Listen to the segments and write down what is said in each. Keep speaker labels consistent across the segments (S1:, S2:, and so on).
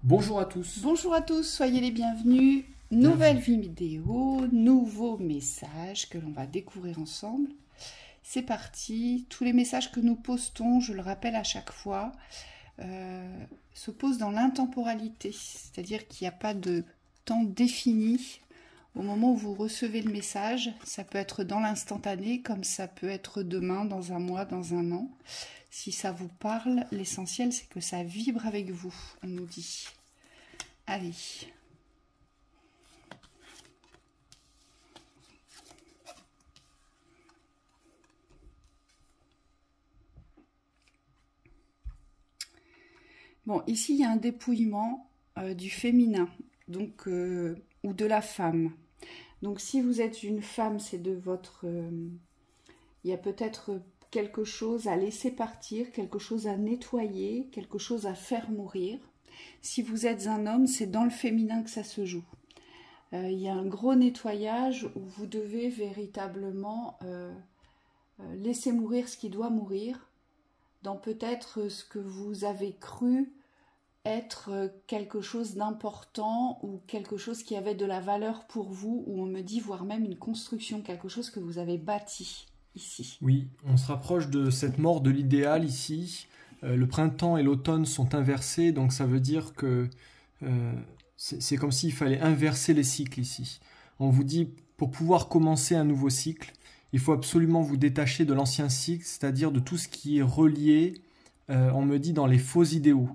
S1: Bonjour à tous.
S2: Bonjour à tous, soyez les bienvenus. Nouvelle vidéo, nouveau message que l'on va découvrir ensemble. C'est parti. Tous les messages que nous postons, je le rappelle à chaque fois, se posent dans l'intemporalité. C'est-à-dire qu'il n'y a pas de temps défini au moment où vous recevez le message. Ça peut être dans l'instantané, comme ça peut être demain, dans un mois, dans un an. Si ça vous parle, l'essentiel c'est que ça vibre avec vous, on nous dit. Allez. Bon, ici il y a un dépouillement du féminin, donc ou de la femme. Donc si vous êtes une femme, c'est de votre... il y a peut-être quelque chose à laisser partir, quelque chose à nettoyer, quelque chose à faire mourir. Si vous êtes un homme, c'est dans le féminin que ça se joue. Il y a un gros nettoyage où vous devez véritablement laisser mourir ce qui doit mourir, dans peut-être ce que vous avez cru être quelque chose d'important ou quelque chose qui avait de la valeur pour vous, ou on me dit voire même une construction, quelque chose que vous avez bâti ici.
S1: Oui, on se rapproche de cette mort de l'idéal ici. Le printemps et l'automne sont inversés, donc ça veut dire que c'est comme s'il fallait inverser les cycles ici. On vous dit, pour pouvoir commencer un nouveau cycle, il faut absolument vous détacher de l'ancien cycle, c'est-à-dire de tout ce qui est relié, on me dit, dans les faux idéaux.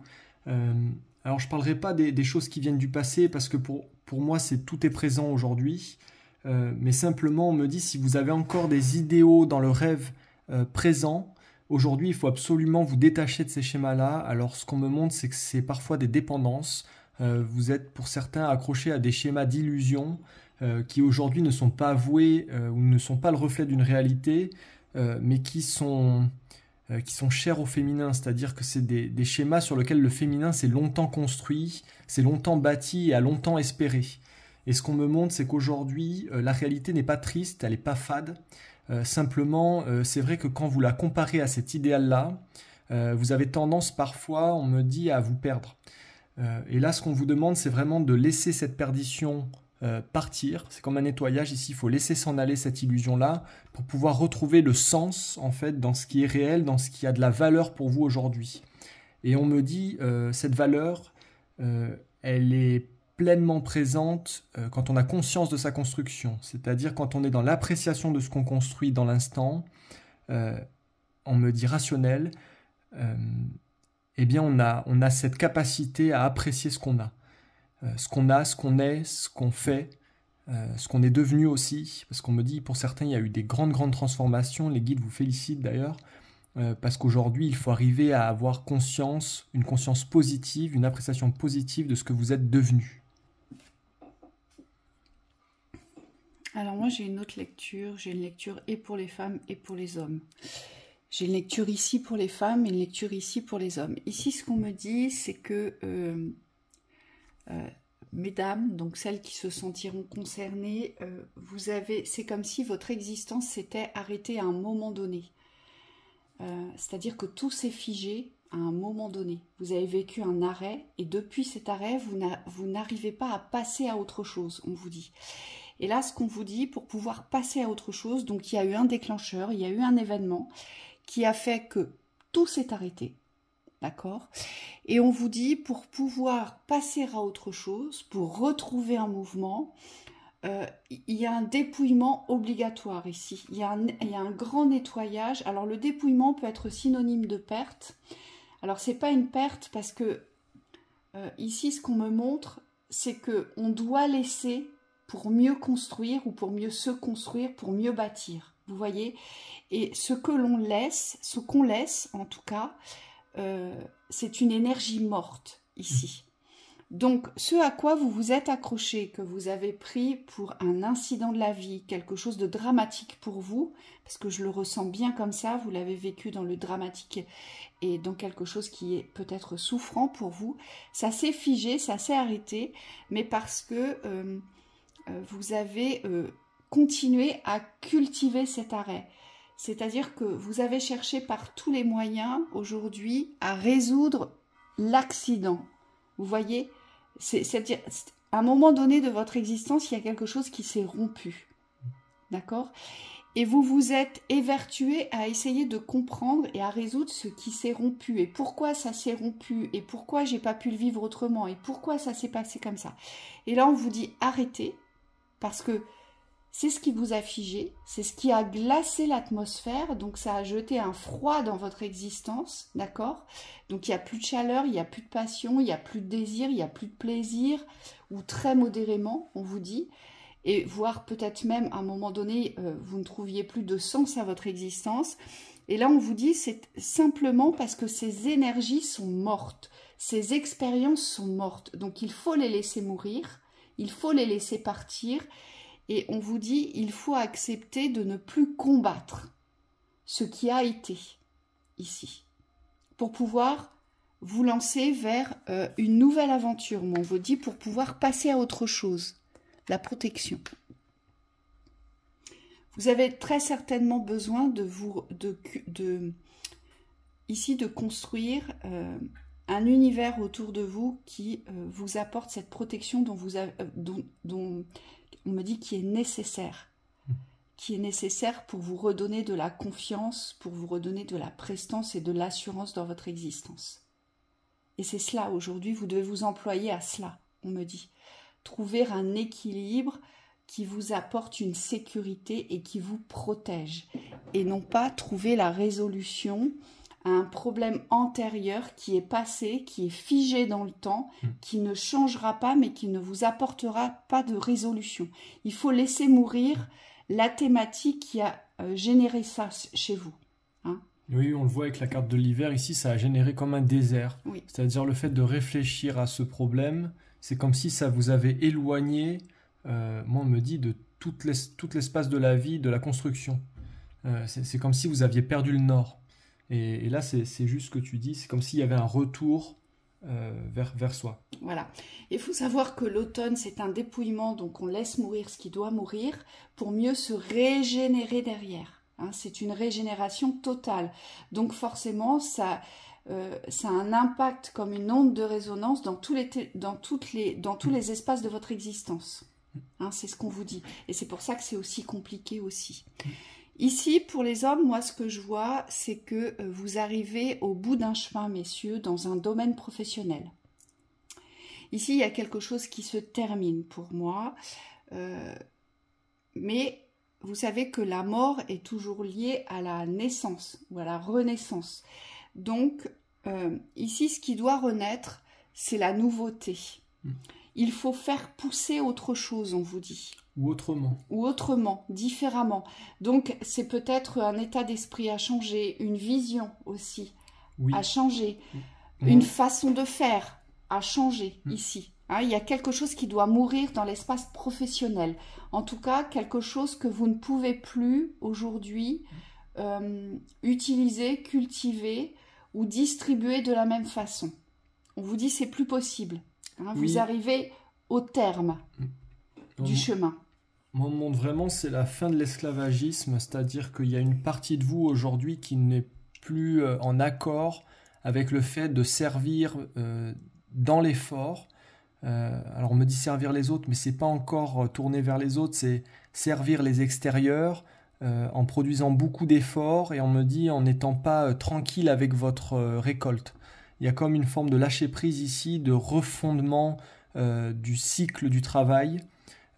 S1: Alors je ne parlerai pas des choses qui viennent du passé, parce que pour moi, tout est présent aujourd'hui. Mais simplement, on me dit, si vous avez encore des idéaux dans le rêve présent, aujourd'hui, il faut absolument vous détacher de ces schémas-là. Alors, ce qu'on me montre, c'est que c'est parfois des dépendances. Vous êtes, pour certains, accrochés à des schémas d'illusion qui, aujourd'hui, ne sont pas avoués ou ne sont pas le reflet d'une réalité, mais qui sont chers au féminin. C'est-à-dire que c'est des schémas sur lesquels le féminin s'est longtemps construit, s'est longtemps bâti et a longtemps espéré. Et ce qu'on me montre, c'est qu'aujourd'hui, la réalité n'est pas triste, elle n'est pas fade. Simplement, c'est vrai que quand vous la comparez à cet idéal-là, vous avez tendance parfois, on me dit, à vous perdre. Et là, ce qu'on vous demande, c'est vraiment de laisser cette perdition partir. C'est comme un nettoyage ici, il faut laisser s'en aller cette illusion-là pour pouvoir retrouver le sens, en fait, dans ce qui est réel, dans ce qui a de la valeur pour vous aujourd'hui. Et on me dit, cette valeur, elle est pleinement présente quand on a conscience de sa construction, c'est-à-dire quand on est dans l'appréciation de ce qu'on construit dans l'instant, on me dit rationnel, eh bien on a cette capacité à apprécier ce qu'on a, ce qu'on est, ce qu'on fait, ce qu'on est devenu aussi, parce qu'on me dit, pour certains, il y a eu des grandes transformations, les guides vous félicitent d'ailleurs, parce qu'aujourd'hui, il faut arriver à avoir conscience, une conscience positive, une appréciation positive de ce que vous êtes devenu.
S2: Alors moi j'ai une autre lecture, j'ai une lecture et pour les femmes et pour les hommes. J'ai une lecture ici pour les femmes et une lecture ici pour les hommes. Ici ce qu'on me dit c'est que mesdames, donc celles qui se sentiront concernées, c'est comme si votre existence s'était arrêtée à un moment donné. C'est-à-dire que tout s'est figé à un moment donné. Vous avez vécu un arrêt et depuis cet arrêt, vous n'arrivez pas à passer à autre chose, on vous dit. Et là, ce qu'on vous dit, pour pouvoir passer à autre chose, donc il y a eu un déclencheur, il y a eu un événement qui a fait que tout s'est arrêté, d'accord? Et on vous dit, pour pouvoir passer à autre chose, pour retrouver un mouvement, il y a un dépouillement obligatoire ici. Il y a un grand nettoyage. Alors le dépouillement peut être synonyme de perte. Alors c'est pas une perte parce que ici, ce qu'on me montre, c'est qu'on doit laisser pour mieux construire ou pour mieux se construire, pour mieux bâtir. Vous voyez? Et ce que l'on laisse, ce qu'on laisse en tout cas, c'est une énergie morte ici. Donc ce à quoi vous vous êtes accroché, que vous avez pris pour un incident de la vie, quelque chose de dramatique pour vous, parce que je le ressens bien comme ça, vous l'avez vécu dans le dramatique et dans quelque chose qui est peut-être souffrant pour vous, ça s'est figé, ça s'est arrêté, mais parce que vous avez continué à cultiver cet arrêt. C'est-à-dire que vous avez cherché par tous les moyens aujourd'hui à résoudre l'accident. Vous voyez? C'est-à-dire, à un moment donné de votre existence, il y a quelque chose qui s'est rompu. D'accord? Et vous vous êtes évertué à essayer de comprendre et à résoudre ce qui s'est rompu. Et pourquoi ça s'est rompu. Et pourquoi j'ai pas pu le vivre autrement. Et pourquoi ça s'est passé comme ça. Et là, on vous dit arrêtez. Parce que c'est ce qui vous a figé. C'est ce qui a glacé l'atmosphère. Donc, ça a jeté un froid dans votre existence. D'accord? Donc, il n'y a plus de chaleur, il n'y a plus de passion, il n'y a plus de désir, il n'y a plus de plaisir. Ou très modérément, on vous dit. Et voire peut-être même à un moment donné, vous ne trouviez plus de sens à votre existence. Et là, on vous dit, c'est simplement parce que ces énergies sont mortes, ces expériences sont mortes. Donc, il faut les laisser mourir, il faut les laisser partir. Et on vous dit, il faut accepter de ne plus combattre ce qui a été ici, pour pouvoir vous lancer vers une nouvelle aventure. Mais on vous dit, pour pouvoir passer à autre chose. La protection. Vous avez très certainement besoin de construire un univers autour de vous qui vous apporte cette protection dont on me dit qui est nécessaire pour vous redonner de la confiance, pour vous redonner de la prestance et de l'assurance dans votre existence. Et c'est cela aujourd'hui, vous devez vous employer à cela, on me dit. Trouver un équilibre qui vous apporte une sécurité et qui vous protège. Et non pas trouver la résolution à un problème antérieur qui est passé, qui est figé dans le temps, qui ne changera pas mais qui ne vous apportera pas de résolution. Il faut laisser mourir la thématique qui a généré ça chez vous. Hein?
S1: Oui, on le voit avec la carte de l'hiver. Ici, ça a généré comme un désert.
S2: Oui.
S1: C'est-à-dire le fait de réfléchir à ce problème. C'est comme si ça vous avait éloigné, moi on me dit, de tout l'espace de la vie, de la construction. C'est comme si vous aviez perdu le nord. Et là, c'est juste ce que tu dis, c'est comme s'il y avait un retour vers soi.
S2: Voilà. Il faut savoir que l'automne, c'est un dépouillement, donc on laisse mourir ce qui doit mourir pour mieux se régénérer derrière. Hein, c'est une régénération totale. Donc forcément, ça a un impact comme une onde de résonance dans tous les espaces de votre existence. Hein, c'est ce qu'on vous dit. Et c'est pour ça que c'est aussi compliqué aussi. Ici, pour les hommes, moi, ce que je vois, c'est que vous arrivez au bout d'un chemin, messieurs, dans un domaine professionnel. Ici, il y a quelque chose qui se termine pour moi. Mais vous savez que la mort est toujours liée à la naissance ou à la renaissance. Donc, ici, ce qui doit renaître, c'est la nouveauté. Il faut faire pousser autre chose, on vous dit.
S1: Ou autrement.
S2: Ou autrement, différemment. Donc, c'est peut-être un état d'esprit à changer, une vision aussi à changer, une façon de faire à changer ici. Hein, il y a quelque chose qui doit mourir dans l'espace professionnel. En tout cas, quelque chose que vous ne pouvez plus aujourd'hui utiliser, cultiver ou distribuer de la même façon. On vous dit c'est plus possible. Hein, vous arrivez au terme du chemin.
S1: Moi, on me montre vraiment, c'est la fin de l'esclavagisme, c'est-à-dire qu'il y a une partie de vous aujourd'hui qui n'est plus en accord avec le fait de servir dans l'effort. Alors on me dit servir les autres, mais c'est pas encore tourner vers les autres, c'est servir les extérieurs en produisant beaucoup d'efforts et on me dit en n'étant pas tranquille avec votre récolte. Il y a comme une forme de lâcher prise ici, de refondement du cycle du travail.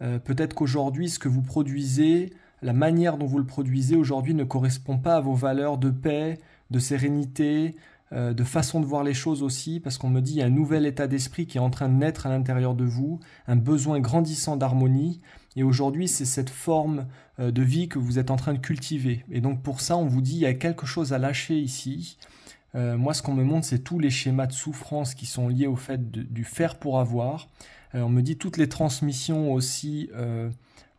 S1: Peut-être qu'aujourd'hui, ce que vous produisez, la manière dont vous le produisez aujourd'hui ne correspond pas à vos valeurs de paix, de sérénité, de façon de voir les choses aussi, parce qu'on me dit qu'il y a un nouvel état d'esprit qui est en train de naître à l'intérieur de vous, un besoin grandissant d'harmonie, et aujourd'hui c'est cette forme de vie que vous êtes en train de cultiver. Et donc pour ça on vous dit qu'il y a quelque chose à lâcher ici. Moi ce qu'on me montre c'est tous les schémas de souffrance qui sont liés au fait du faire pour avoir. On me dit toutes les transmissions aussi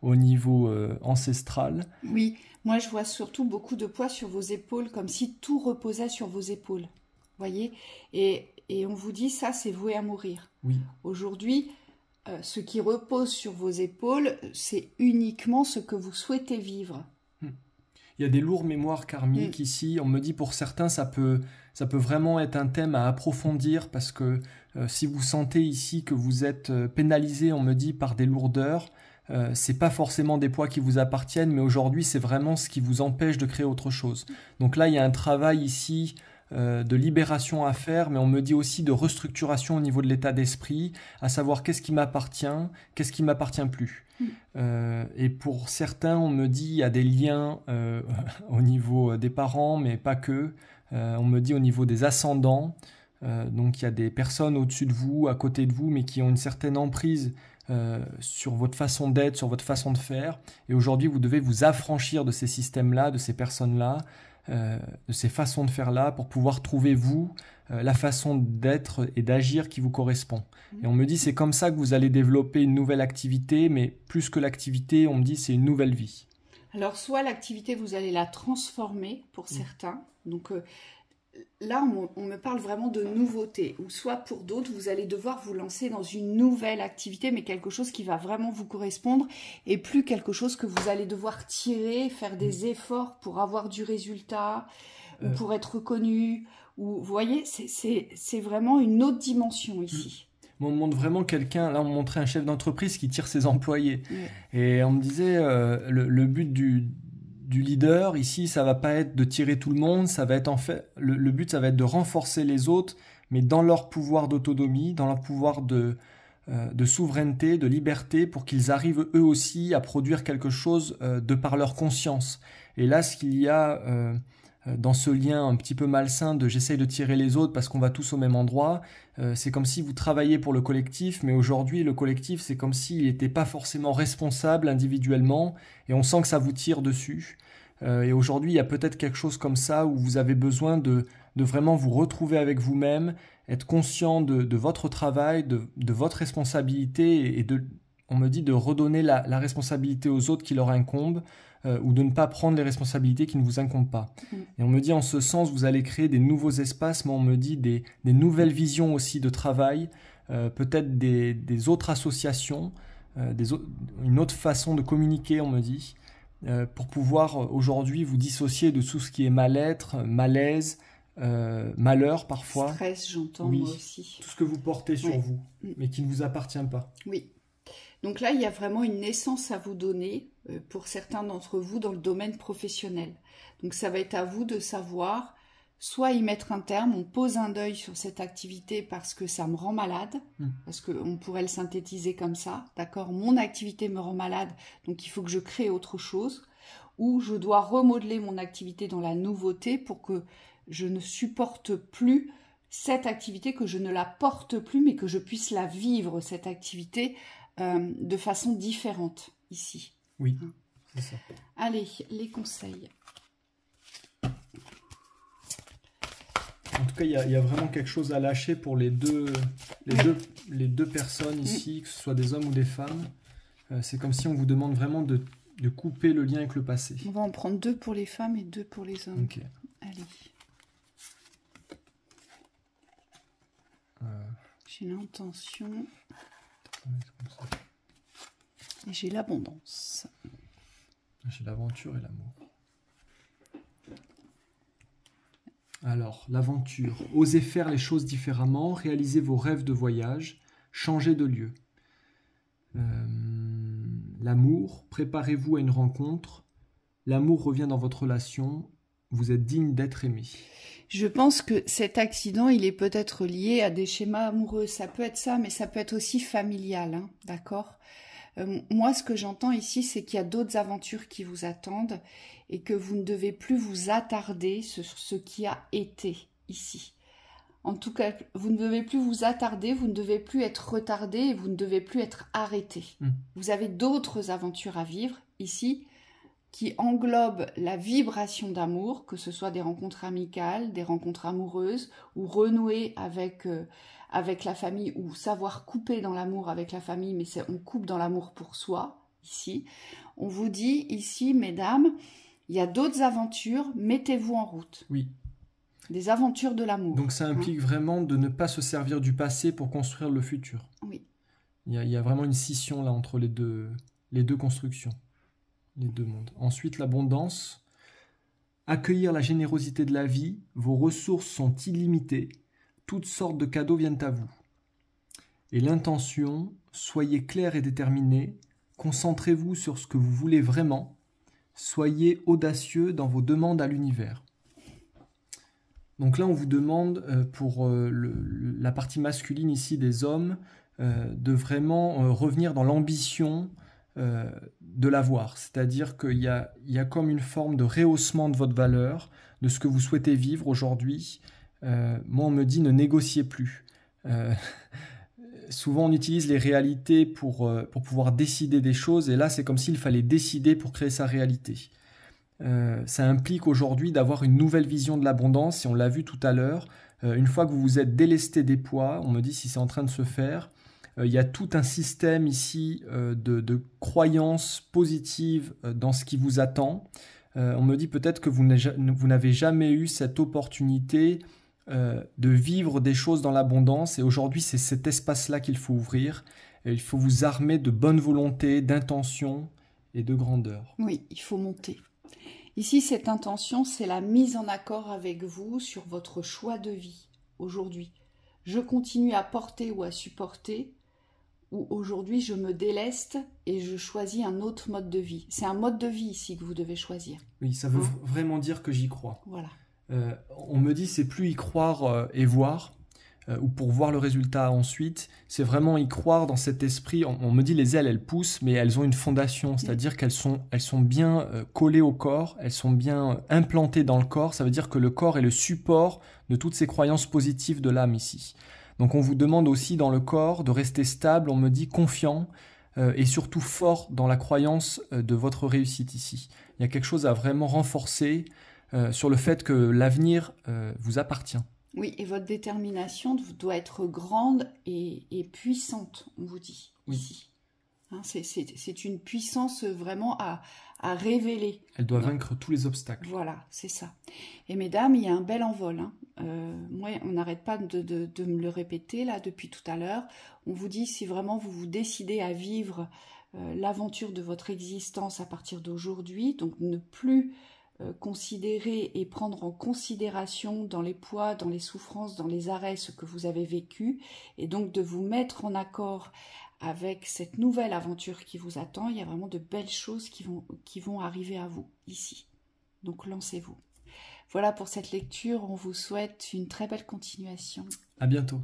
S1: au niveau ancestral.
S2: Oui, moi je vois surtout beaucoup de poids sur vos épaules, comme si tout reposait sur vos épaules. Voyez, et on vous dit ça c'est voué à mourir.
S1: Oui.
S2: Aujourd'hui, ce qui repose sur vos épaules, c'est uniquement ce que vous souhaitez vivre.
S1: Il y a des lourdes mémoires karmiques ici. On me dit pour certains ça peut vraiment être un thème à approfondir parce que Si vous sentez ici que vous êtes pénalisé, on me dit, par des lourdeurs, c'est pas forcément des poids qui vous appartiennent, mais aujourd'hui, c'est vraiment ce qui vous empêche de créer autre chose. Donc là, il y a un travail ici de libération à faire, mais on me dit aussi de restructuration au niveau de l'état d'esprit, à savoir qu'est-ce qui m'appartient, qu'est-ce qui m'appartient plus. Et pour certains, on me dit il y a des liens au niveau des parents, mais pas que. On me dit au niveau des ascendants. Donc il y a des personnes au-dessus de vous, à côté de vous, mais qui ont une certaine emprise sur votre façon d'être, sur votre façon de faire. Et aujourd'hui, vous devez vous affranchir de ces systèmes-là, de ces personnes-là, de ces façons de faire-là, pour pouvoir trouver, vous, la façon d'être et d'agir qui vous correspond. Et on me dit, c'est comme ça que vous allez développer une nouvelle activité, mais plus que l'activité, on me dit, c'est une nouvelle vie.
S2: Alors, soit l'activité, vous allez la transformer pour certains. Donc, là, on me parle vraiment de nouveauté. Ou soit pour d'autres, vous allez devoir vous lancer dans une nouvelle activité, mais quelque chose qui va vraiment vous correspondre et plus quelque chose que vous allez devoir tirer, faire des efforts pour avoir du résultat ou pour être reconnu. Ou, vous voyez, c'est vraiment une autre dimension ici.
S1: On me montre vraiment quelqu'un, là on me montrait un chef d'entreprise qui tire ses employés. Et on me disait, le but du leader, ici, ça va pas être de tirer tout le monde, ça va être en fait, le but, ça va être de renforcer les autres, mais dans leur pouvoir d'autonomie, dans leur pouvoir de souveraineté, de liberté, pour qu'ils arrivent eux aussi à produire quelque chose de par leur conscience. Et là, ce qu'il y a dans ce lien un petit peu malsain de j'essaye de tirer les autres parce qu'on va tous au même endroit, c'est comme si vous travaillez pour le collectif, mais aujourd'hui le collectif c'est comme s'il n'était pas forcément responsable individuellement et on sent que ça vous tire dessus. Et aujourd'hui il y a peut-être quelque chose comme ça où vous avez besoin de vraiment vous retrouver avec vous-même, être conscient de votre travail, de votre responsabilité et on me dit de redonner la responsabilité aux autres qui leur incombe, ou de ne pas prendre les responsabilités qui ne vous incombent pas. Et on me dit en ce sens, vous allez créer des nouveaux espaces, mais on me dit des nouvelles visions aussi de travail, peut-être des autres associations, une autre façon de communiquer, on me dit, pour pouvoir aujourd'hui vous dissocier de tout ce qui est mal-être, malaise, malheur parfois.
S2: Stress, j'entends
S1: oui,
S2: moi aussi.
S1: Tout ce que vous portez sur vous, mais qui ne vous appartient pas.
S2: Oui. Donc là, il y a vraiment une naissance à vous donner pour certains d'entre vous dans le domaine professionnel. Donc ça va être à vous de savoir, soit y mettre un terme, on pose un deuil sur cette activité parce que ça me rend malade, parce qu'on pourrait le synthétiser comme ça, d'accord, mon activité me rend malade, donc il faut que je crée autre chose, ou je dois remodeler mon activité dans la nouveauté pour que je ne supporte plus cette activité, que je ne la porte plus, mais que je puisse la vivre, cette activité, de façon différente ici.
S1: Oui, c'est ça.
S2: Allez, les conseils.
S1: En tout cas, il y a vraiment quelque chose à lâcher pour les deux personnes ici, que ce soit des hommes ou des femmes. C'est comme si on vous demande vraiment de couper le lien avec le passé.
S2: On va en prendre 2 pour les femmes et 2 pour les hommes.
S1: Ok.
S2: Allez. J'ai l'intention... Et j'ai l'abondance.
S1: J'ai l'aventure et l'amour. Alors, l'aventure. Osez faire les choses différemment, réalisez vos rêves de voyage, changez de lieu. L'amour, préparez-vous à une rencontre. L'amour revient dans votre relation. Vous êtes digne d'être aimé.
S2: Je pense que cet accident, il est peut-être lié à des schémas amoureux. Ça peut être ça, mais ça peut être aussi familial, hein, d'accord ? Moi, ce que j'entends ici, c'est qu'il y a d'autres aventures qui vous attendent et que vous ne devez plus vous attarder sur ce qui a été ici. En tout cas, vous ne devez plus vous attarder, vous ne devez plus être retardé et vous ne devez plus être arrêté. Vous avez d'autres aventures à vivre ici qui englobent la vibration d'amour, que ce soit des rencontres amicales, des rencontres amoureuses ou renouer avec la famille ou savoir couper dans l'amour avec la famille, mais on coupe dans l'amour pour soi, ici. On vous dit ici, mesdames, il y a d'autres aventures, mettez-vous en route.
S1: Oui.
S2: Des aventures de l'amour.
S1: Donc ça implique vraiment de ne pas se servir du passé pour construire le futur.
S2: Oui.
S1: Il y a vraiment une scission là entre les deux constructions, les deux mondes. Ensuite, l'abondance. Accueillir la générosité de la vie, vos ressources sont illimitées. Toutes sortes de cadeaux viennent à vous. Et l'intention, soyez clair et déterminé, concentrez-vous sur ce que vous voulez vraiment, soyez audacieux dans vos demandes à l'univers. Donc là, on vous demande, pour la partie masculine ici des hommes, de vraiment revenir dans l'ambition de l'avoir. C'est-à-dire qu'il y a comme une forme de rehaussement de votre valeur, de ce que vous souhaitez vivre aujourd'hui. Moi, on me dit ne négociez plus. Souvent, on utilise les réalités pour pouvoir décider des choses, et là, c'est comme s'il fallait décider pour créer sa réalité. Ça implique aujourd'hui d'avoir une nouvelle vision de l'abondance, et on l'a vu tout à l'heure. Une fois que vous vous êtes délesté des poids, on me dit si c'est en train de se faire, il y a tout un système ici de croyances positives dans ce qui vous attend. On me dit peut-être que vous n'avez jamais eu cette opportunité de vivre des choses dans l'abondance, et aujourd'hui c'est cet espace-là qu'il faut ouvrir. Et il faut vous armer de bonne volonté, d'intention et de grandeur.
S2: Oui, il faut monter. Ici, cette intention, c'est la mise en accord avec vous sur votre choix de vie aujourd'hui. Je continue à porter ou à supporter, ou aujourd'hui je me déleste et je choisis un autre mode de vie. C'est un mode de vie ici que vous devez choisir.
S1: Oui, ça veut vraiment dire que j'y crois.
S2: Voilà.
S1: On me dit c'est plus y croire et voir, ou pour voir le résultat ensuite, c'est vraiment y croire dans cet esprit. On me dit les ailes, elles poussent, mais elles ont une fondation, c'est-à-dire qu'elles sont bien collées au corps, elles sont bien implantées dans le corps. Ça veut dire que le corps est le support de toutes ces croyances positives de l'âme ici. Donc on vous demande aussi dans le corps de rester stable, on me dit confiant, et surtout fort dans la croyance de votre réussite ici. Il y a quelque chose à vraiment renforcer sur le fait que l'avenir vous appartient.
S2: Oui, et votre détermination doit être grande et puissante, on vous dit, ici. Hein, c'est une puissance vraiment à révéler.
S1: Elle doit vaincre tous les obstacles.
S2: Voilà, c'est ça. Et mesdames, il y a un bel envol. Hein. Moi, on n'arrête pas de me le répéter là depuis tout à l'heure. On vous dit, si vraiment vous vous décidez à vivre l'aventure de votre existence à partir d'aujourd'hui, donc ne plus considérer et prendre en considération dans les poids, dans les souffrances, dans les arrêts ce que vous avez vécu, et donc de vous mettre en accord avec cette nouvelle aventure qui vous attend. Il y a vraiment de belles choses qui vont arriver à vous ici. Donc lancez-vous. Voilà pour cette lecture, on vous souhaite une très belle continuation.
S1: À bientôt.